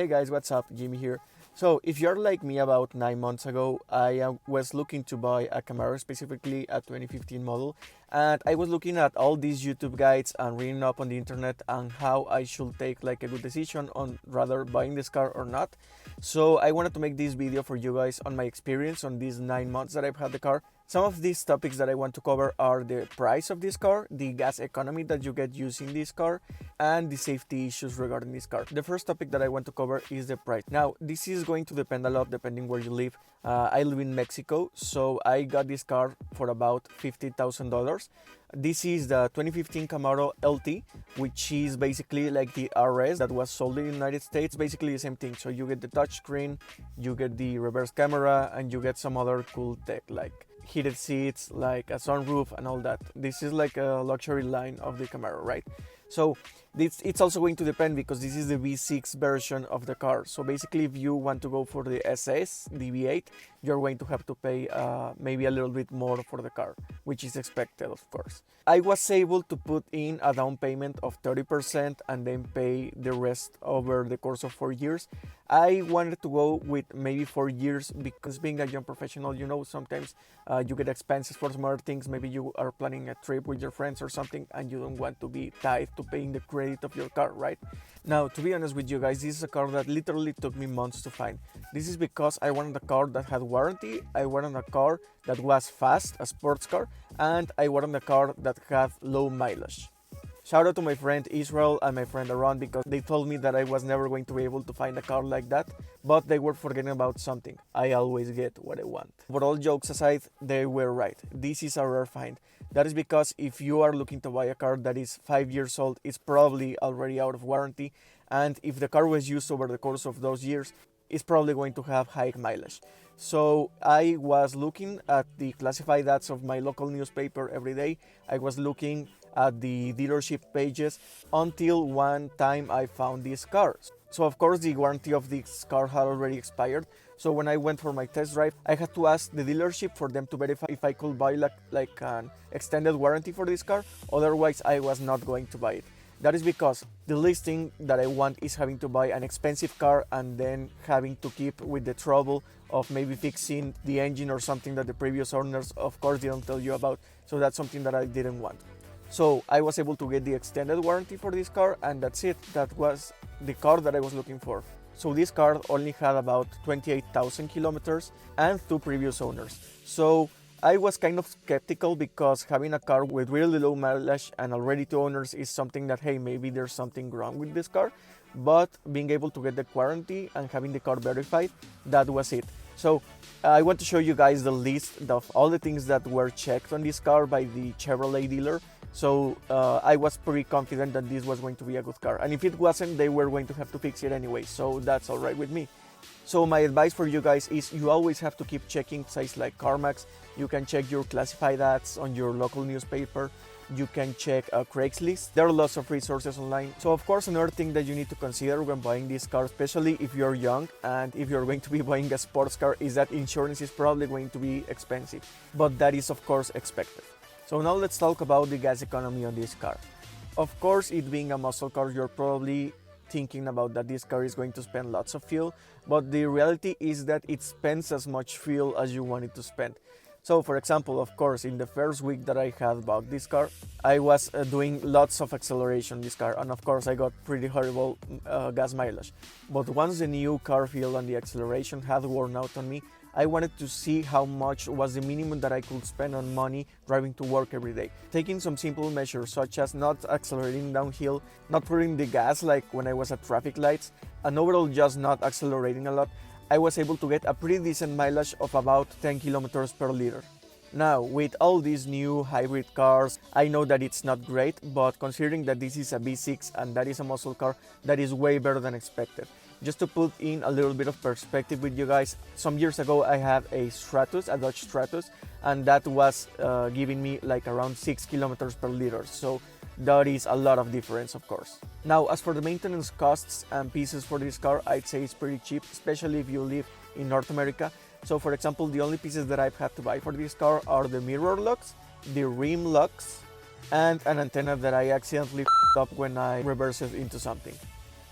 Hey guys, what's up? Jimmy here. So, if you're like me, about 9 months ago, I was looking to buy a Camaro, specifically a 2015 model, and I was looking at all these YouTube guides and reading up on the internet on how I should take like a good decision on rather buying this car or not. So, I wanted to make this video for you guys on my experience on these 9 months that I've had the car. Some of these topics that I want to cover are the price of this car, the gas economy that you get using this car, and the safety issues regarding this car. The first topic that I want to cover is the price. Now, this is going to depend a lot depending where you live. I live in Mexico, so I got this car for about $50,000. This is the 2015 Camaro LT, which is basically like the RS that was sold in the United States. Basically the same thing. So you get the touchscreen, you get the reverse camera, and you get some other cool tech like heated seats, like a sunroof and all that. This is like a luxury line of the Camaro, right? So it's also going to depend because this is the V6 version of the car. So basically, if you want to go for the SS, the V8, you're going to have to pay maybe a little bit more for the car, which is expected, of course. I was able to put in a down payment of 30% and then pay the rest over the course of 4 years. I wanted to go with maybe 4 years because being a young professional, you know, sometimes you get expenses for some other things. Maybe you are planning a trip with your friends or something and you don't want to be tied to paying the credit of your car, right? Now, to be honest with you guys, this is a car that literally took me months to find. This is because I wanted a car that had warranty, I wanted a car that was fast, a sports car, and I wanted a car that had low mileage. Shout out to my friend Israel and my friend Aaron because they told me that I was never going to be able to find a car like that, but they were forgetting about something. I always get what I want. But all jokes aside, they were right. This is a rare find. That is because if you are looking to buy a car that is 5 years old, it's probably already out of warranty, and if the car was used over the course of those years, it's probably going to have high mileage. So I was looking at the classified ads of my local newspaper every day. I was looking at the dealership pages until one time I found this car. So of course the warranty of this car had already expired. So when I went for my test drive, I had to ask the dealership for them to verify if I could buy like an extended warranty for this car. Otherwise, I was not going to buy it. That is because the least thing that I want is having to buy an expensive car and then having to keep with the trouble of maybe fixing the engine or something that the previous owners of course didn't tell you about. So that's something that I didn't want. So I was able to get the extended warranty for this car, and that's it. That was the car that I was looking for. So this car only had about 28,000 kilometers and 2 previous owners. So I was kind of skeptical because having a car with really low mileage and already 2 owners is something that, hey, maybe there's something wrong with this car. But being able to get the warranty and having the car verified, that was it. So I want to show you guys the list of all the things that were checked on this car by the Chevrolet dealer. So I was pretty confident that this was going to be a good car. And if it wasn't, they were going to have to fix it anyway. So that's all right with me. So my advice for you guys is you always have to keep checking sites like CarMax. You can check your classified ads on your local newspaper. You can check Craigslist. There are lots of resources online. So of course, another thing that you need to consider when buying this car, especially if you're young and if you're going to be buying a sports car, is that insurance is probably going to be expensive. But that is of course expected. So now let's talk about the gas economy on this car. Of course, it being a muscle car, you're probably thinking about that this car is going to spend lots of fuel, but the reality is that it spends as much fuel as you want it to spend. So for example, of course, in the first week that I had bought this car, I was doing lots of acceleration in this car, and of course I got pretty horrible gas mileage. But once the new car feel and the acceleration had worn out on me, I wanted to see how much was the minimum that I could spend on money driving to work every day. Taking some simple measures such as not accelerating downhill, not putting the gas like when I was at traffic lights, and overall just not accelerating a lot, I was able to get a pretty decent mileage of about 10 kilometers per liter. Now, with all these new hybrid cars, I know that it's not great, but considering that this is a V6 and that is a muscle car, that is way better than expected. Just to put in a little bit of perspective with you guys, some years ago I had a Stratus, a Dodge Stratus, and that was giving me like around 6 kilometers per liter. So that is a lot of difference, of course. Now, as for the maintenance costs and pieces for this car, I'd say it's pretty cheap, especially if you live in North America. So for example, the only pieces that I've had to buy for this car are the mirror locks, the rim locks, and an antenna that I accidentally f***ed up when I reversed it into something.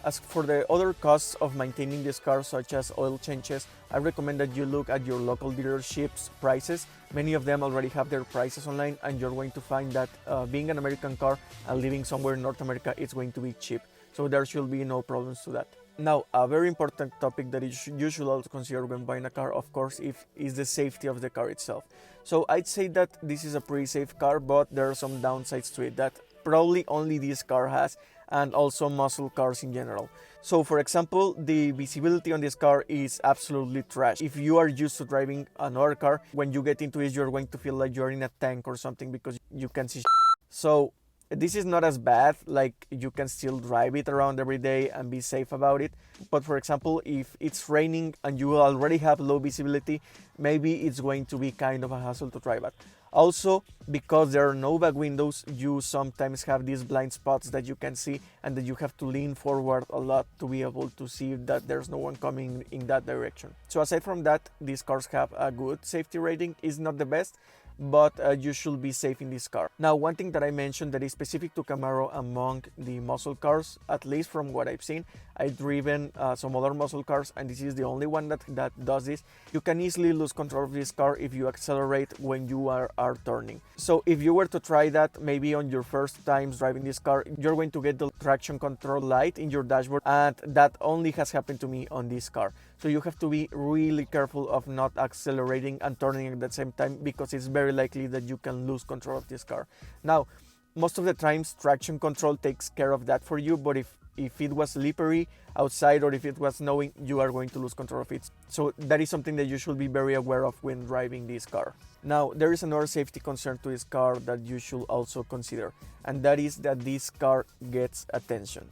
As for the other costs of maintaining this car, such as oil changes, I recommend that you look at your local dealerships prices. Many of them already have their prices online, and you're going to find that being an American car and living somewhere in North America, it's going to be cheap. So there should be no problems to that. Now, a very important topic that you should also consider when buying a car, of course, is the safety of the car itself. So I'd say that this is a pretty safe car, but there are some downsides to it that probably only this car has, and also muscle cars in general. So for example, the visibility on this car is absolutely trash. If you are used to driving another car, when you get into it, you're going to feel like you're in a tank or something because you can see. So this is not as bad, like you can still drive it around every day and be safe about it. But for example, if it's raining and you already have low visibility, maybe it's going to be kind of a hassle to drive at. Also, because there are no back windows, you sometimes have these blind spots that you can see and that you have to lean forward a lot to be able to see that there's no one coming in that direction. So aside from that, these cars have a good safety rating. It's not the best, but you should be safe in this car. Now, one thing that I mentioned that is specific to Camaro among the muscle cars, at least from what I've seen, I've driven some other muscle cars, and this is the only one that does this. You can easily lose control of this car if you accelerate when you are turning. So if you were to try that, maybe on your first times driving this car, you're going to get the traction control light in your dashboard, and that only has happened to me on this car. So you have to be really careful of not accelerating and turning at the same time, because it's very likely that you can lose control of this car. Now, most of the times traction control takes care of that for you, but if it was slippery outside or if it was snowing, you are going to lose control of it. So that is something that you should be very aware of when driving this car. Now, there is another safety concern to this car that you should also consider, and that is that this car gets attention.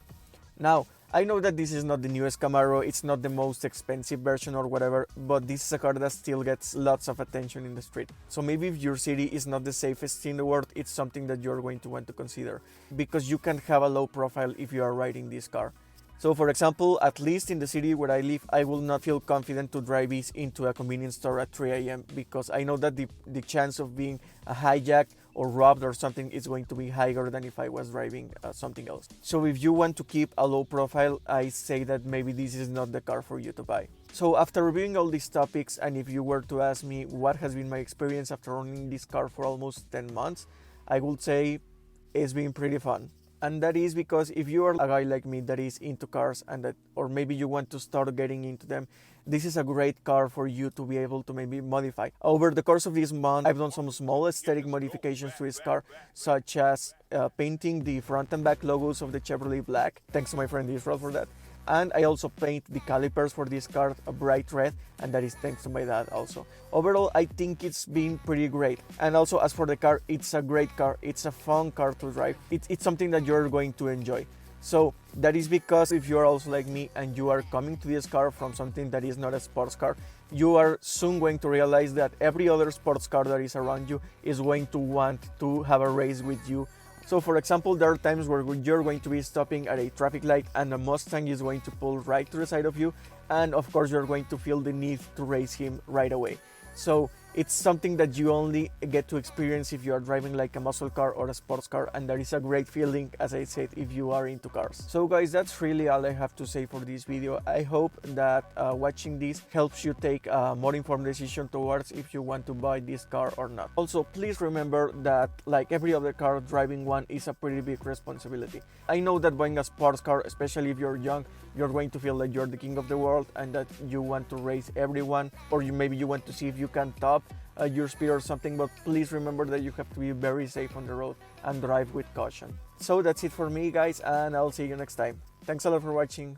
Now, I know that this is not the newest Camaro, it's not the most expensive version or whatever, but this is a car that still gets lots of attention in the street. So maybe if your city is not the safest in the world, it's something that you're going to want to consider, because you can have a low profile if you are riding this car. So for example, at least in the city where I live, I will not feel confident to drive this into a convenience store at 3 a.m. because I know that the chance of being hijacked or robbed or something is going to be higher than if I was driving something else. So if you want to keep a low profile, I say that maybe this is not the car for you to buy. So after reviewing all these topics, and if you were to ask me what has been my experience after owning this car for almost 10 months, I would say it's been pretty fun. And that is because if you are a guy like me that is into cars and that, or maybe you want to start getting into them, this is a great car for you to be able to maybe modify. Over the course of this month, I've done some small aesthetic modifications to this car, such as painting the front and back logos of the Chevrolet black. Thanks to my friend Israel for that. And I also paint the calipers for this car a bright red, and that is thanks to my dad also. Overall, I think it's been pretty great. And also, as for the car, it's a great car. It's a fun car to drive. It's something that you're going to enjoy. So that is because if you are also like me and you are coming to this car from something that is not a sports car, you are soon going to realize that every other sports car that is around you is going to want to have a race with you. So for example, there are times where you're going to be stopping at a traffic light and a Mustang is going to pull right to the side of you, and of course you're going to feel the need to race him right away. So it's something that you only get to experience if you are driving like a muscle car or a sports car, and that is a great feeling, as I said, if you are into cars. So guys, that's really all I have to say for this video. I hope that watching this helps you take a more informed decision towards if you want to buy this car or not. Also, please remember that like every other car, driving one is a pretty big responsibility. I know that buying a sports car, especially if you're young, you're going to feel like you're the king of the world and that you want to race everyone, or maybe you want to see if you can top your speed or something, but please remember that you have to be very safe on the road and drive with caution. So that's it for me guys, and I'll see you next time. Thanks a lot for watching.